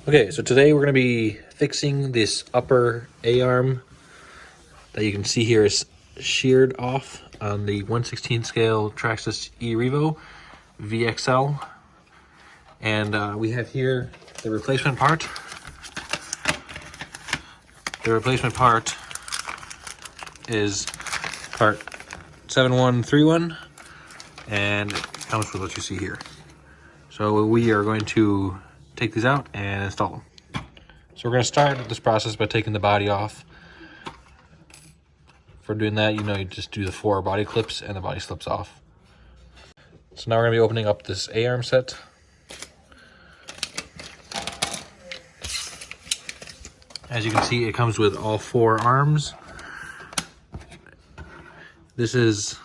Okay, so today we're going to be fixing this upper A-arm that you can see here is sheared off on the 1/16 scale Traxxas E-Revo VXL. And we have here the replacement part. The replacement part is part 7131, and it comes with what you see here. So we are going to take these out and install them. So we're going to start this process by taking the body off. For doing that, you just do the 4 body clips and the body slips off. So now we're going to be opening up this A-arm set. As you can see, it comes with all 4 arms. This is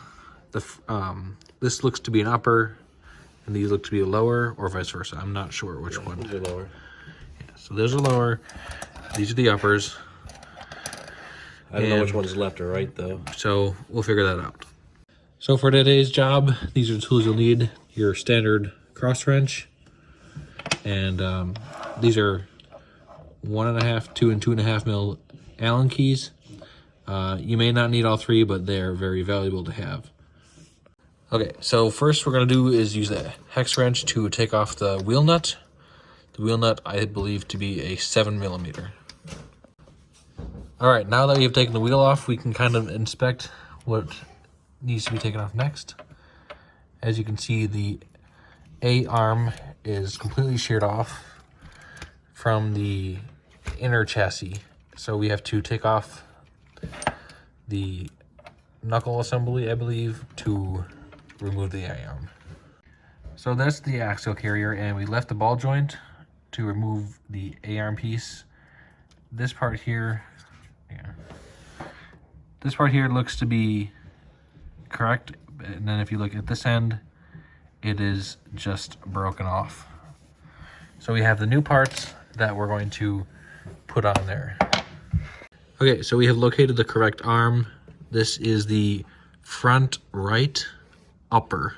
the this looks to be an upper, and these look to be a lower, or vice versa. I'm not sure which one. Those are lower. Yeah, so those are lower. These are the uppers. I don't know which one is left or right though. So we'll figure that out. So for today's job, these are the tools you'll need. Your standard cross wrench, and these are 1.5, 2, and 2.5 mil Allen keys. You may not need all 3, but they're very valuable to have. Okay, so first we're going to do is use the hex wrench to take off the wheel nut. The wheel nut I believe to be a 7mm. All right, now that we've taken the wheel off, we can kind of inspect what needs to be taken off next. As you can see, the A-arm is completely sheared off from the inner chassis. So we have to take off the knuckle assembly, I believe, to remove the A-arm. So that's the axial carrier, and we left the ball joint to remove the A-arm piece. This part here, this part here looks to be correct, and then if you look at this end, it is just broken off. So we have the new parts that we're going to put on there. Okay, so we have located the correct arm. This is the front right upper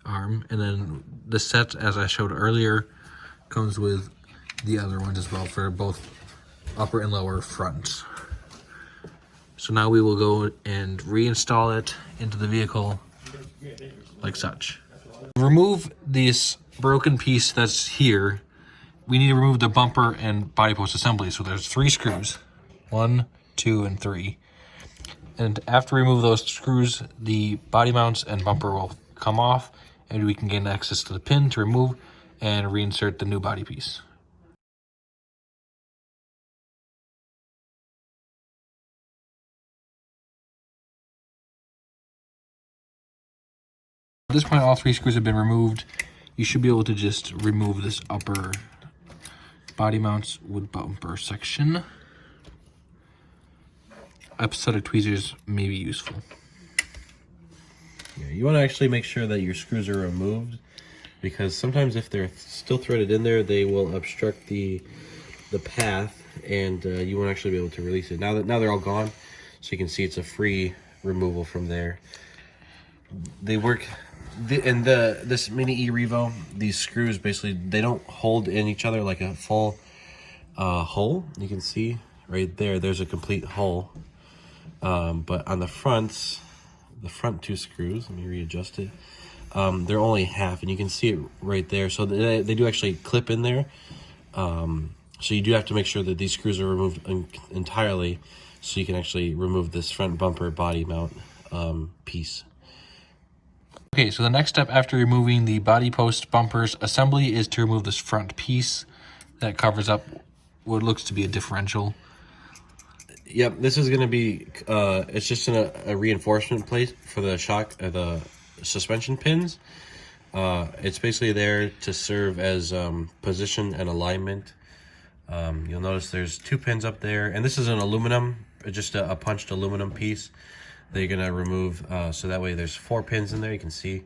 arm, and then the set, as I showed earlier, comes with the other ones as well for both upper and lower fronts. So now we will go and reinstall it into the vehicle like such. Remove this broken piece that's here. We need to remove the bumper and body post assembly. So there's 3 screws, 1, 2, and 3. And after we remove those screws, the body mounts and bumper will come off, and we can gain access to the pin to remove and reinsert the new body piece. At this point, all 3 screws have been removed. You should be able to just remove this upper body mounts with bumper section. A set of tweezers may be useful. Yeah, you want to actually make sure that your screws are removed, because sometimes if they're still threaded in there, they will obstruct the path, and you won't actually be able to release it. Now they're all gone, so you can see it's a free removal from there. They work. In this Mini E-Revo, these screws basically, they don't hold in each other like a full hole. You can see right there, there's a complete hole. But on the front 2 screws, let me readjust it, they're only half, and you can see it right there. So they do actually clip in there. So you do have to make sure that these screws are removed entirely, so you can actually remove this front bumper body mount piece. Okay, so the next step after removing the body post bumpers assembly is to remove this front piece that covers up what looks to be a differential. Yep, this is going to be, it's just a reinforcement plate for the the suspension pins. It's basically there to serve as position and alignment. You'll notice there's 2 pins up there, and this is an aluminum, just a punched aluminum piece that you're going to remove, so that way there's 4 pins in there. You can see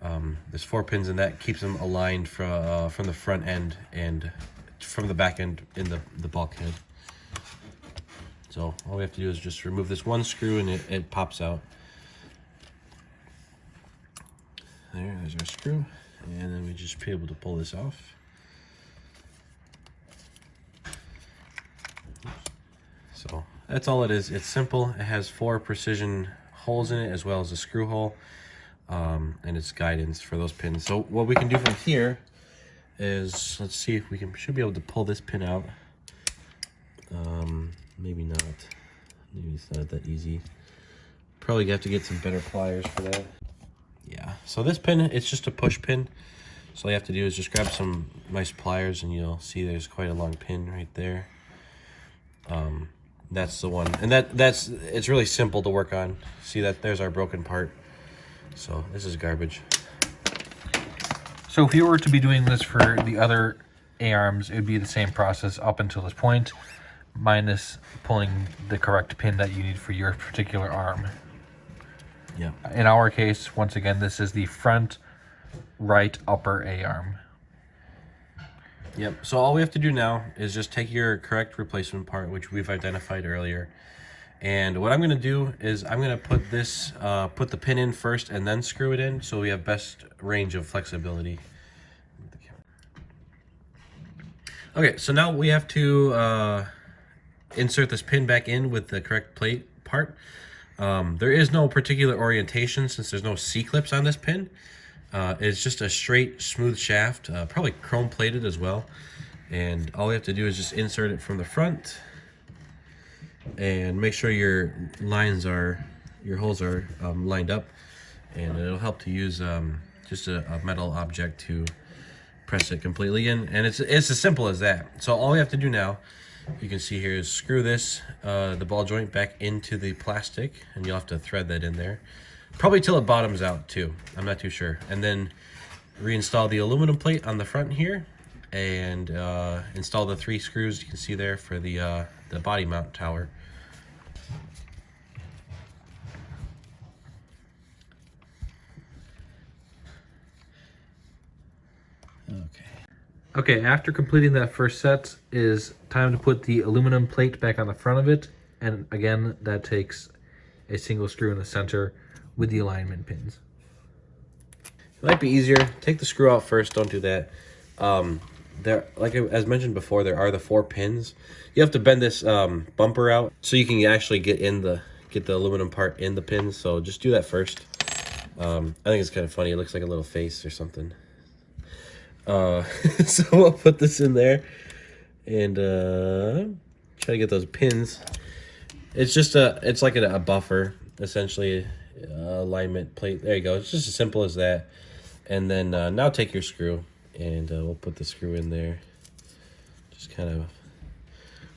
there's 4 pins, and that keeps them aligned from the front end and from the back end in the bulkhead. So all we have to do is just remove this 1 screw, and it pops out. There's our screw, and then we just be able to pull this off. So that's all it is. It's simple. It has 4 precision holes in it as well as a screw hole, and it's guidance for those pins. So what we can do from here is, let's see if we should be able to pull this pin out. Maybe not. Maybe it's not that easy. Probably have to get some better pliers for that. Yeah, so this pin, it's just a push pin. So all you have to do is just grab some nice pliers and you'll see there's quite a long pin right there. That's the one. And it's really simple to work on. See that there's our broken part. So this is garbage. So if you were to be doing this for the other A-arms, it would be the same process up until this point, minus pulling the correct pin that you need for your particular arm. Yeah. In our case, once again, this is the front right upper A-arm. Yep. So all we have to do now is just take your correct replacement part, which we've identified earlier. And what I'm going to do is I'm going to put this, put the pin in first and then screw it in, so we have best range of flexibility. Okay, so now we have to insert this pin back in with the correct plate part. There is no particular orientation since there's no C-clips on this pin. It's just a straight, smooth shaft, probably chrome plated as well. And all we have to do is just insert it from the front and make sure your holes are lined up. And it'll help to use just a metal object to press it completely in. And it's as simple as that. So all we have to do now, you can see here, is screw this, the ball joint back into the plastic, and you'll have to thread that in there. Probably till it bottoms out too, I'm not too sure. And then reinstall the aluminum plate on the front here, and install the 3 screws you can see there for the body mount tower. Okay, after completing that first set, is time to put the aluminum plate back on the front of it. And again, that takes a single screw in the center with the alignment pins. It might be easier. Take the screw out first. Don't do that. As mentioned before, there are the 4 pins. You have to bend this bumper out so you can actually get the aluminum part in the pins. So just do that first. I think it's kind of funny. It looks like a little face or something. So we'll put this in there and try to get those pins. It's just it's like a buffer, essentially, alignment plate. There you go. It's just as simple as that. And then now take your screw and we'll put the screw in there. Just kind of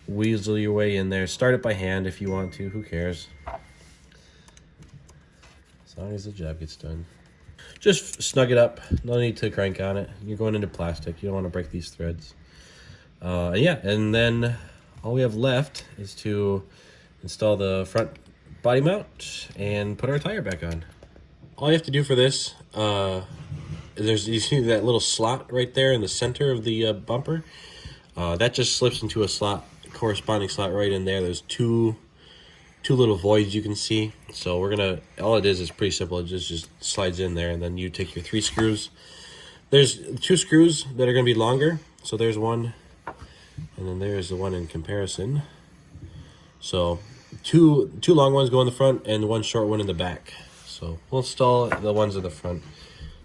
weasel your way in there. Start it by hand if you want to. Who cares? As long as the job gets done. Just snug it up. No need to crank on it. You're going into plastic. You don't want to break these threads. Yeah, and then all we have left is to install the front body mount and put our tire back on. All you have to do for this, you see that little slot right there in the center of the bumper? That just slips into a slot, corresponding slot right in there. There's two little voids you can see. So all it is pretty simple. It just slides in there, and then you take your 3 screws. There's 2 screws that are going to be longer. So there's one, and then there's the one in comparison. So two long ones go in the front and 1 short one in the back. So we'll install the ones in the front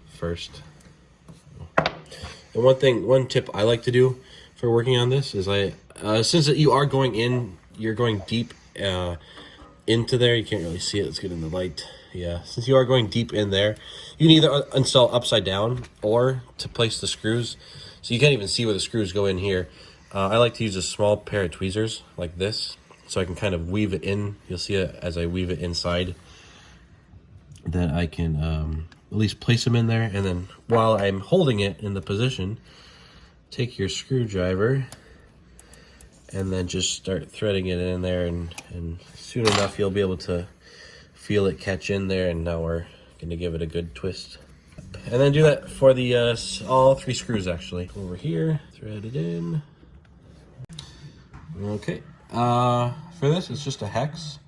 first. And one tip I like to do for working on this is since you are going in, you're going deep into there. You can't really see it. Let's get in the light. Yeah, since you are going deep in there, you can either install upside down or to place the screws. So you can't even see where the screws go in here. I like to use a small pair of tweezers like this, so I can kind of weave it in. You'll see it as I weave it inside. Then I can at least place them in there, and then while I'm holding it in the position, take your screwdriver and then just start threading it in there, and soon enough you'll be able to feel it catch in there. And now we're going to give it a good twist, and then do that for the all 3 screws actually. Over here, thread it in. Okay, for this it's just a hex,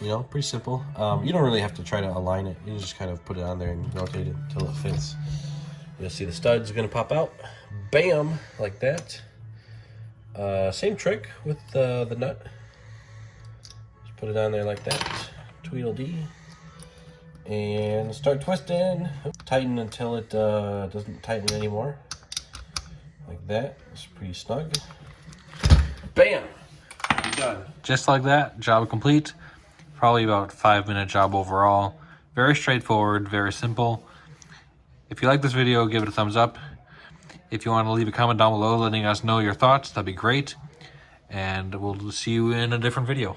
pretty simple. You don't really have to try to align it. You just kind of put it on there and rotate it until it fits. You'll see the studs are going to pop out, bam, like that. Same trick with the nut. Put it on there like that. Tweedledee. And start twisting. Tighten until it doesn't tighten anymore. Like that. It's pretty snug. Bam! You're done. Just like that, job complete. Probably about 5-minute job overall. Very straightforward, very simple. If you like this video, give it a thumbs up. If you want to leave a comment down below letting us know your thoughts, that'd be great. And we'll see you in a different video.